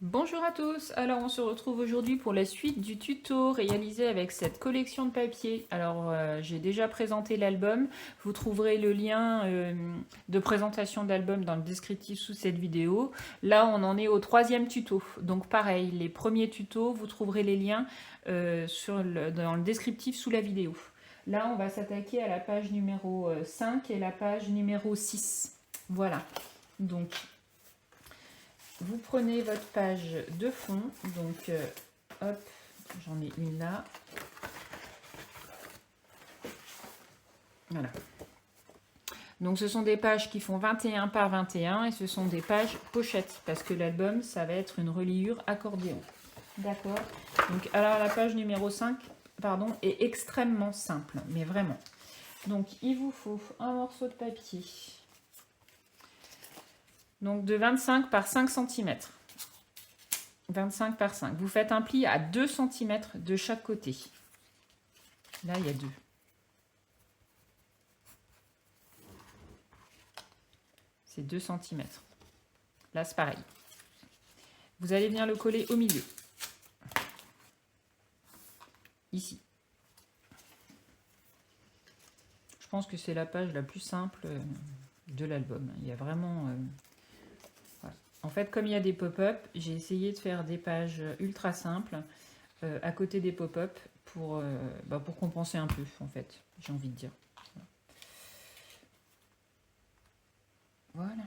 Bonjour à tous, alors on se retrouve aujourd'hui pour la suite du tuto réalisé avec cette collection de papier. Alors j'ai déjà présenté l'album, vous trouverez le lien de présentation d'album dans le descriptif sous cette vidéo. Là on en est au troisième tuto, donc pareil, les premiers tutos, vous trouverez les liens dans le descriptif sous la vidéo. Là on va s'attaquer à la page numéro 5 et la page numéro 6. Voilà, donc vous prenez votre page de fond, donc hop, j'en ai une là. Voilà. Donc ce sont des pages qui font 21 par 21 et ce sont des pages pochettes parce que l'album, ça va être une reliure accordéon. D'accord. Donc alors la page numéro 5, pardon, est extrêmement simple, mais vraiment. Donc il vous faut un morceau de papier. Donc de 25 par 5 cm. 25 par 5. Vous faites un pli à 2 cm de chaque côté. Là, il y a 2. C'est 2 cm. Là, c'est pareil. Vous allez venir le coller au milieu. Ici. Je pense que c'est la page la plus simple de l'album. Il y a vraiment... voilà. En fait, comme il y a des pop-up, j'ai essayé de faire des pages ultra simples à côté des pop-up pour compenser un peu, en fait, j'ai envie de dire. Voilà.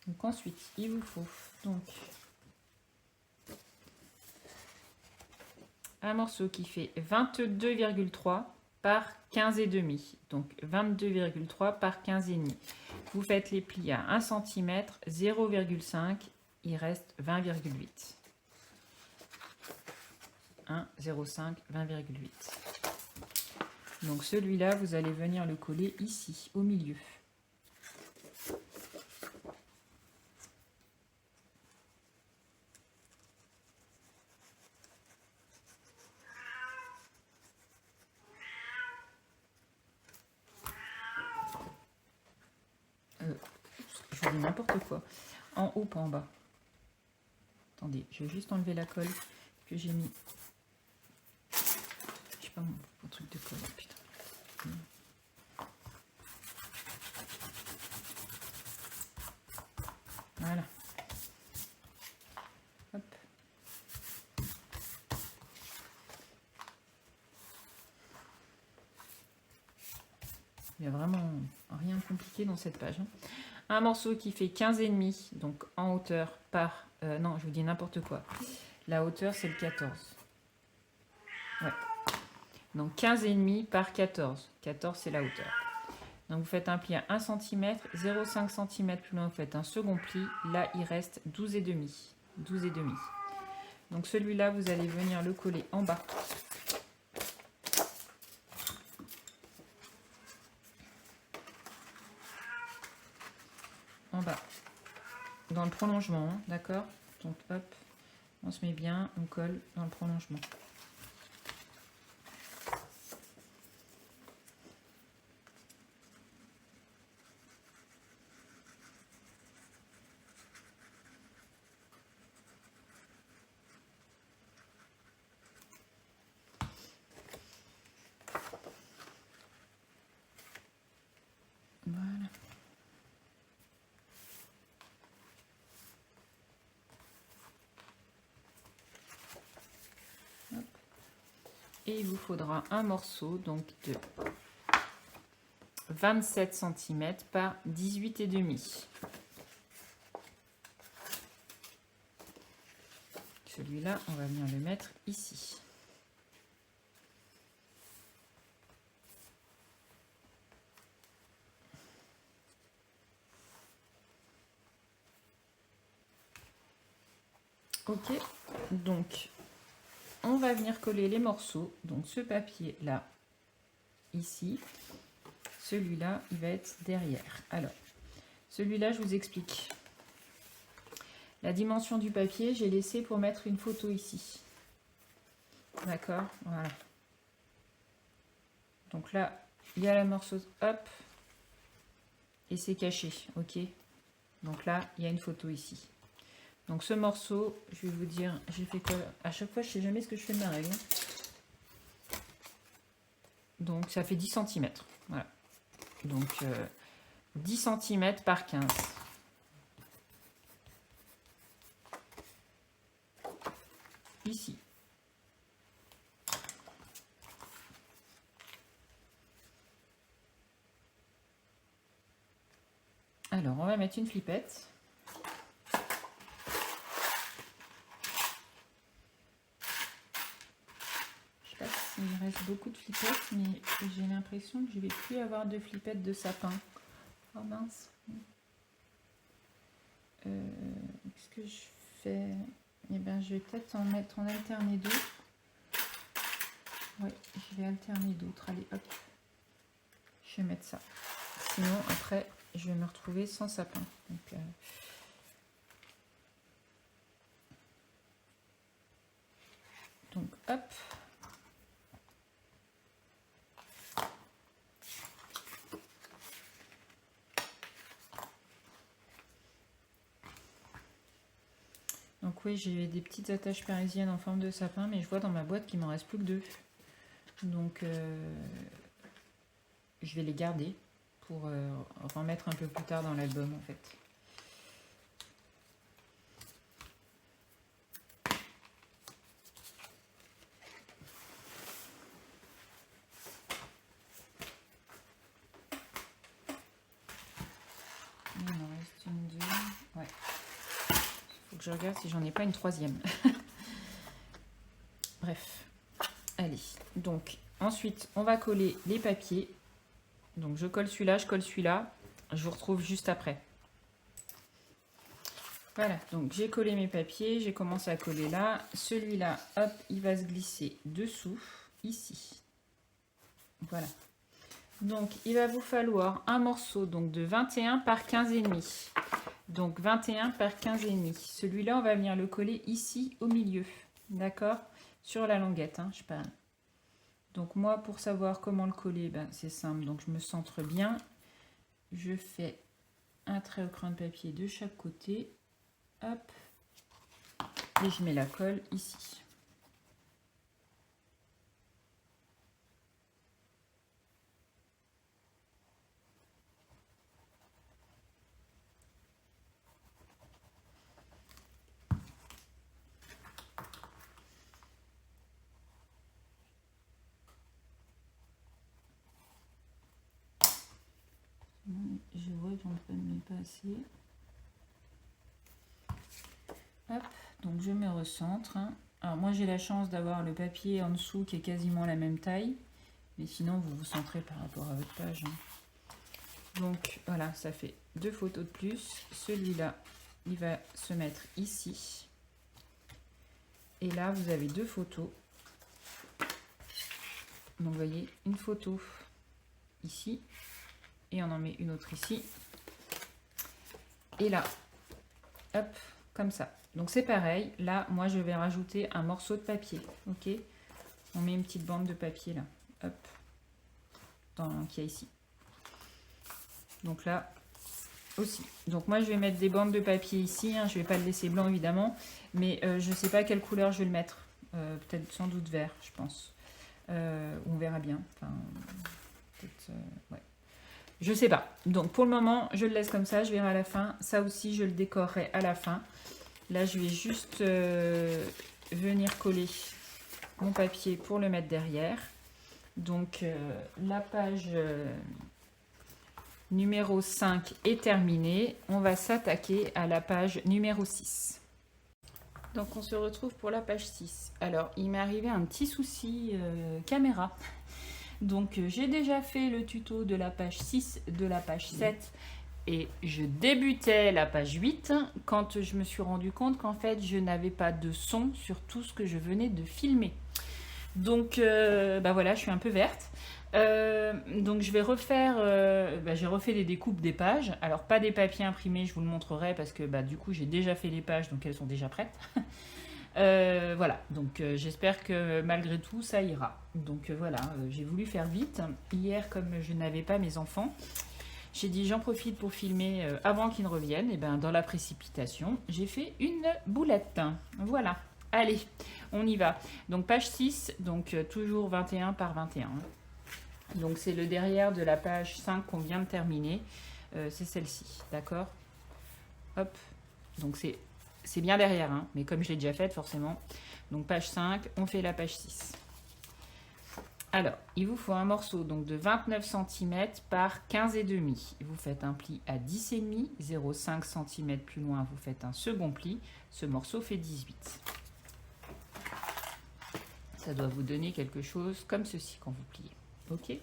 Donc ensuite, il vous faut donc un morceau qui fait 22,3 par 15,5. Donc 22,3 par 15,5. Vous faites les plis à 1 cm, 0,5, il reste 20,8. 1, 0,5, 20,8. Donc celui-là, vous allez venir le coller ici, au milieu. Je vous dis n'importe quoi. En haut, pas en bas. Attendez, je vais juste enlever la colle que j'ai mis. Je sais pas mon truc de colle, putain. Voilà. Hop. Il n'y a vraiment rien de compliqué dans cette page. Un morceau qui fait 15,5, donc en hauteur par... non, je vous dis n'importe quoi. La hauteur, c'est le 14. Ouais. Donc 15,5 par 14. 14, c'est la hauteur. Donc vous faites un pli à 1 cm, 0,5 cm plus loin, vous faites un second pli. Là, il reste 12,5. 12,5. Donc celui-là, vous allez venir le coller en bas. En bas. Dans le prolongement, hein, d'accord? Donc hop, on se met bien, on colle dans le prolongement. Voilà. Hop. Et il vous faudra un morceau donc de 27 cm par 18,5. Celui-là, on va venir le mettre ici. Ok, donc on va venir coller les morceaux. Donc ce papier là, ici, celui-là, il va être derrière. Alors, celui-là, je vous explique. La dimension du papier, j'ai laissé pour mettre une photo ici. D'accord, voilà. Donc là, il y a la morceau, hop, et c'est caché, ok. Donc là, il y a une photo ici. Donc ce morceau, je vais vous dire, j'ai fait quoi? À chaque fois, je ne sais jamais ce que je fais de ma règle. Donc ça fait 10 cm. Voilà. Donc 10 cm par 15. Ici. Alors, on va mettre une flippette. Je sais pas s'il reste beaucoup de flippettes, mais j'ai l'impression que je vais plus avoir de flippettes de sapin. Oh mince. Qu'est-ce que je fais? Eh bien, je vais peut-être en mettre en alterner deux. Oui, je vais alterner d'autres. Allez, hop. Je vais mettre ça. Sinon, après, je vais me retrouver sans sapin. Donc hop. Donc oui, j'ai des petites attaches parisiennes en forme de sapin, mais je vois dans ma boîte qu'il m'en reste plus que 2. Donc je vais les garder pour remettre un peu plus tard dans l'album en fait. Il m'en reste une, deux. Ouais. Faut que je regarde si j'en ai pas une troisième. Bref. Allez. Donc ensuite, on va coller les papiers. Donc je colle celui-là, je colle celui-là. Je vous retrouve juste après. Voilà, donc j'ai collé mes papiers, j'ai commencé à coller là. Celui-là, hop, il va se glisser dessous, ici. Voilà. Donc il va vous falloir un morceau donc, de 21 par 15,5. Donc 21 par 15,5. Celui-là, on va venir le coller ici au milieu. D'accord? Sur la languette, hein, je parle. Donc moi, pour savoir comment le coller, ben, c'est simple. Donc je me centre bien. Je fais un trait au crayon de papier de chaque côté. Hop. Et je mets la colle ici. Je vois que j'en mets pas assez. Hop, donc je me recentre. Alors moi j'ai la chance d'avoir le papier en dessous qui est quasiment la même taille. Mais sinon vous vous centrez par rapport à votre page. Donc voilà, ça fait 2 photos de plus. Celui-là, il va se mettre ici. Et là, vous avez 2 photos. Donc vous voyez, une photo ici. Et on en met une autre ici. Et là, hop, comme ça. Donc c'est pareil, là, moi je vais rajouter un morceau de papier, ok? On met une petite bande de papier là, hop, qui est ici. Donc là aussi. Donc moi je vais mettre des bandes de papier ici, hein, je vais pas le laisser blanc évidemment, mais je sais pas quelle couleur je vais le mettre. Peut-être sans doute vert, je pense. On verra bien. Enfin, peut-être, ouais. Je sais pas. Donc pour le moment, je le laisse comme ça, je verrai à la fin. Ça aussi, je le décorerai à la fin. Là, je vais juste venir coller mon papier pour le mettre derrière. Donc, la page numéro 5 est terminée. On va s'attaquer à la page numéro 6. Donc, on se retrouve pour la page 6. Alors, il m'est arrivé un petit souci caméra. Donc, j'ai déjà fait le tuto de la page 6, de la page 7. Et je débutais la page 8 quand je me suis rendu compte qu'en fait, je n'avais pas de son sur tout ce que je venais de filmer. Donc, bah voilà, je suis un peu verte. Donc, je vais refaire... j'ai refait les découpes des pages. Alors, pas des papiers imprimés, je vous le montrerai parce que bah, du coup, j'ai déjà fait les pages, donc elles sont déjà prêtes. Voilà, donc j'espère que malgré tout, ça ira. Donc voilà, j'ai voulu faire vite. Hier, comme je n'avais pas mes enfants, j'ai dit j'en profite pour filmer avant qu'ils ne reviennent. Et ben dans la précipitation, j'ai fait une boulette. Voilà. Allez, on y va. Donc page 6, donc toujours 21 par 21. Donc c'est le derrière de la page 5 qu'on vient de terminer. C'est celle-ci, d'accord? Hop. Donc c'est bien derrière, hein, mais comme je l'ai déjà faite forcément. Donc page 5, on fait la page 6. Alors, il vous faut un morceau donc de 29 cm par 15,5. Vous faites un pli à 10,5, 0,5 cm plus loin, vous faites un second pli. Ce morceau fait 18. Ça doit vous donner quelque chose comme ceci quand vous pliez. Ok?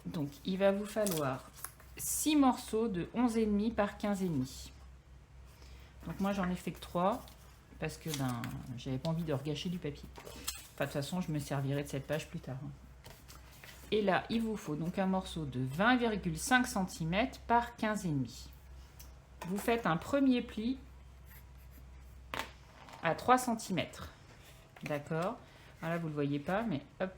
Donc, il va vous falloir 6 morceaux de 11,5 par 15,5. Donc moi, j'en ai fait que 3 parce que ben, j'avais pas envie de regâcher du papier. Enfin, de toute façon, je me servirai de cette page plus tard. Et là, il vous faut donc un morceau de 20,5 cm par 15,5. Vous faites un premier pli à 3 cm. D'accord? Voilà, vous ne le voyez pas, mais hop.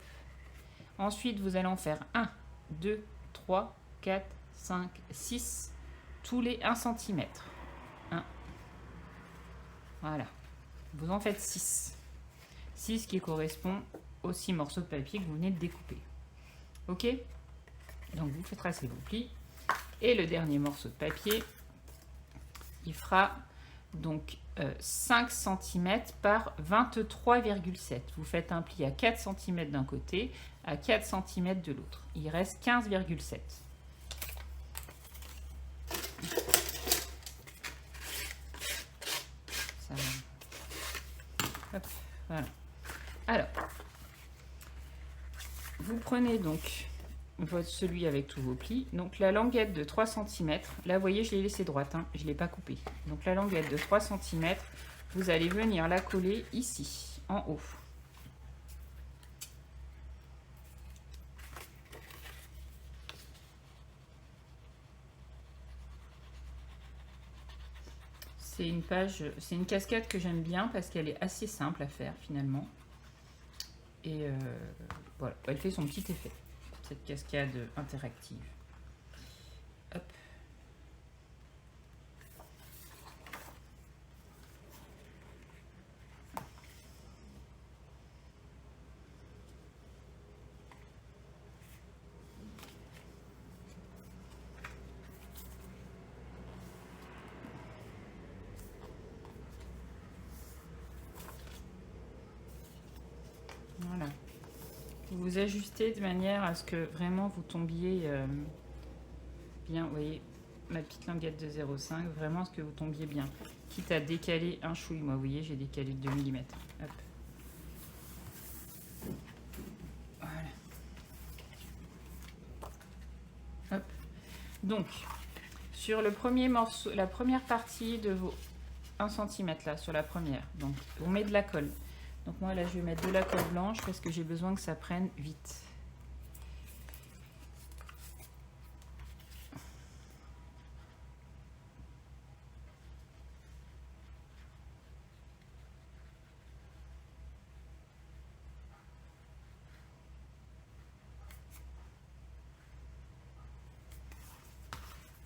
Ensuite, vous allez en faire 1, 2, 3, 4, 5, 6, tous les 1 cm. 1. Voilà. Vous en faites 6. 6 qui correspond aux 6 morceaux de papier que vous venez de découper. Ok? Donc vous tracez vos plis. Et le dernier morceau de papier, il fera donc 5 cm par 23,7. Vous faites un pli à 4 cm d'un côté, à 4 cm de l'autre. Il reste 15,7. Hop, voilà. Alors, vous prenez donc celui avec tous vos plis. Donc la languette de 3 cm, là vous voyez je l'ai laissée droite, hein, je ne l'ai pas coupée. Donc la languette de 3 cm, vous allez venir la coller ici, en haut. C'est une page, c'est une cascade que j'aime bien parce qu'elle est assez simple à faire finalement. Et voilà, elle fait son petit effet, cette cascade interactive. Hop. Voilà. Vous ajustez de manière à ce que vraiment vous tombiez bien. Vous voyez, ma petite languette de 0,5, vraiment à ce que vous tombiez bien. Quitte à décaler un chouille. Moi, vous voyez, j'ai décalé de 2 mm. Hop. Voilà. Hop. Donc, sur le premier morceau, la première partie de vos 1 cm là, sur la première, donc on met de la colle. Donc moi là je vais mettre de la colle blanche parce que j'ai besoin que ça prenne vite.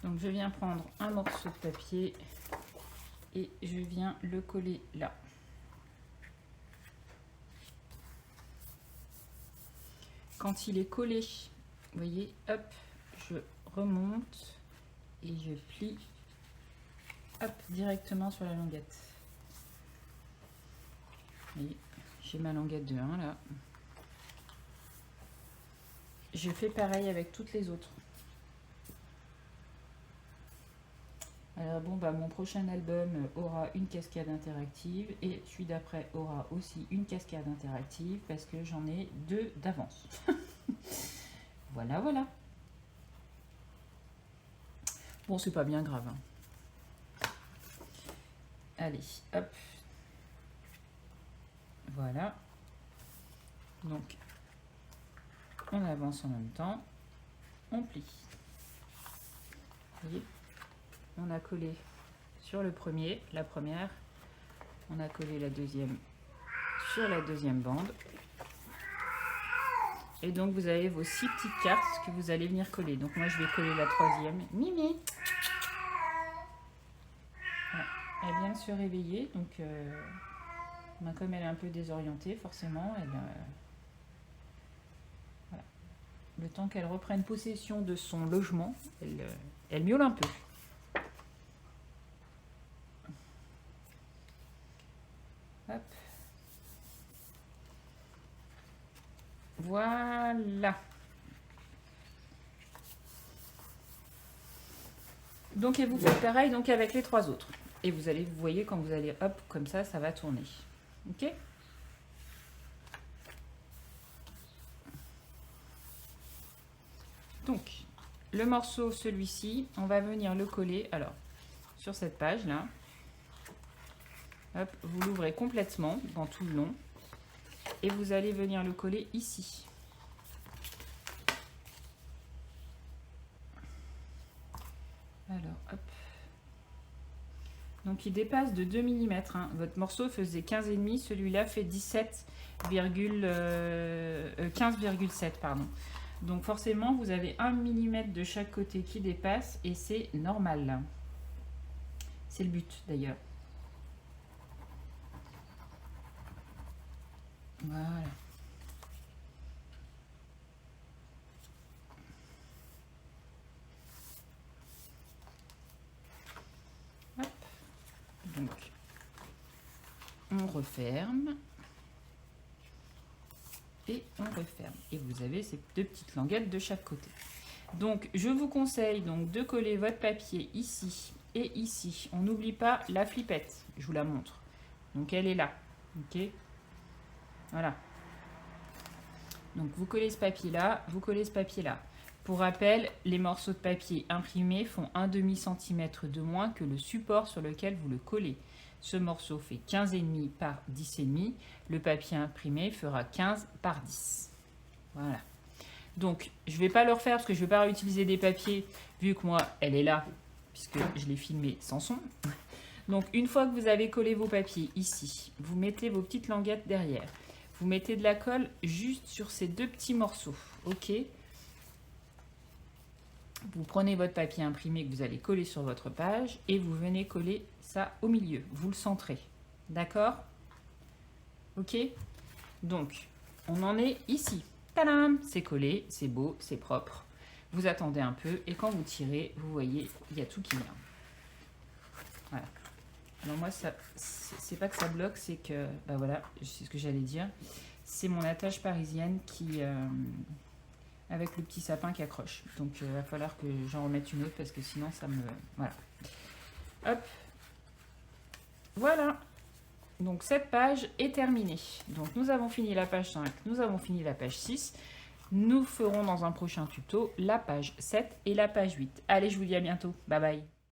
Donc je viens prendre un morceau de papier et je viens le coller là. Quand il est collé, vous voyez, hop, je remonte et je plie, hop, directement sur la languette. Et j'ai ma languette de 1 là. Je fais pareil avec toutes les autres. Alors bon, bah mon prochain album aura une cascade interactive et celui d'après aura aussi une cascade interactive parce que j'en ai 2 d'avance. Voilà, voilà. Bon, c'est pas bien grave. Hein. Allez, hop. Voilà. Donc, on avance en même temps. On plie. Vous voyez ? On a collé sur le premier, la première, on a collé la deuxième sur la deuxième bande Et donc, vous avez vos 6 petites cartes que vous allez venir coller. Donc, moi, je vais coller la 3e. Mimi! Voilà. Elle vient de se réveiller. Donc, comme elle est un peu désorientée, forcément, voilà. Le temps qu'elle reprenne possession de son logement, elle miaule un peu. Hop. Voilà. Donc, et vous faites pareil donc avec les 3 autres. Et vous voyez, quand vous allez, hop, comme ça va tourner. Ok? Donc, le morceau, celui-ci, on va venir le coller, alors, sur cette page-là. Hop, vous l'ouvrez complètement, dans tout le long. Et vous allez venir le coller ici. Alors, hop. Donc, il dépasse de 2 mm. Hein. Votre morceau faisait 15,5, celui-là fait 15,7, pardon. Donc, forcément, vous avez 1 mm de chaque côté qui dépasse et c'est normal. C'est le but, d'ailleurs. Voilà. Hop. Donc, on referme. Et on referme. Et vous avez ces 2 petites languettes de chaque côté. Donc, je vous conseille donc de coller votre papier ici et ici. On n'oublie pas la flippette. Je vous la montre. Donc, elle est là. Ok. Voilà. Donc, vous collez ce papier-là, vous collez ce papier-là. Pour rappel, les morceaux de papier imprimés font 1,5 cm de moins que le support sur lequel vous le collez. Ce morceau fait 15,5 par 10,5. Le papier imprimé fera 15 par 10. Voilà. Donc, je ne vais pas le refaire parce que je ne vais pas réutiliser des papiers vu que moi, elle est là, puisque je l'ai filmé sans son. Donc, une fois que vous avez collé vos papiers ici, vous mettez vos petites languettes derrière. Vous mettez de la colle juste sur ces 2 petits morceaux. Ok. Vous prenez votre papier imprimé que vous allez coller sur votre page et vous venez coller ça au milieu. Vous le centrez. D'accord? Ok? Donc, on en est ici. Tadam! C'est collé, c'est beau, c'est propre. Vous attendez un peu et quand vous tirez, vous voyez, il y a tout qui vient. Voilà. Alors moi, c'est pas que ça bloque, c'est que, bah voilà, c'est ce que j'allais dire. C'est mon attache parisienne qui... avec le petit sapin qui accroche. Donc, il va falloir que j'en remette une autre parce que sinon, ça me... Voilà. Hop. Voilà. Donc, cette page est terminée. Donc, nous avons fini la page 5, nous avons fini la page 6. Nous ferons dans un prochain tuto la page 7 et la page 8. Allez, je vous dis à bientôt. Bye bye.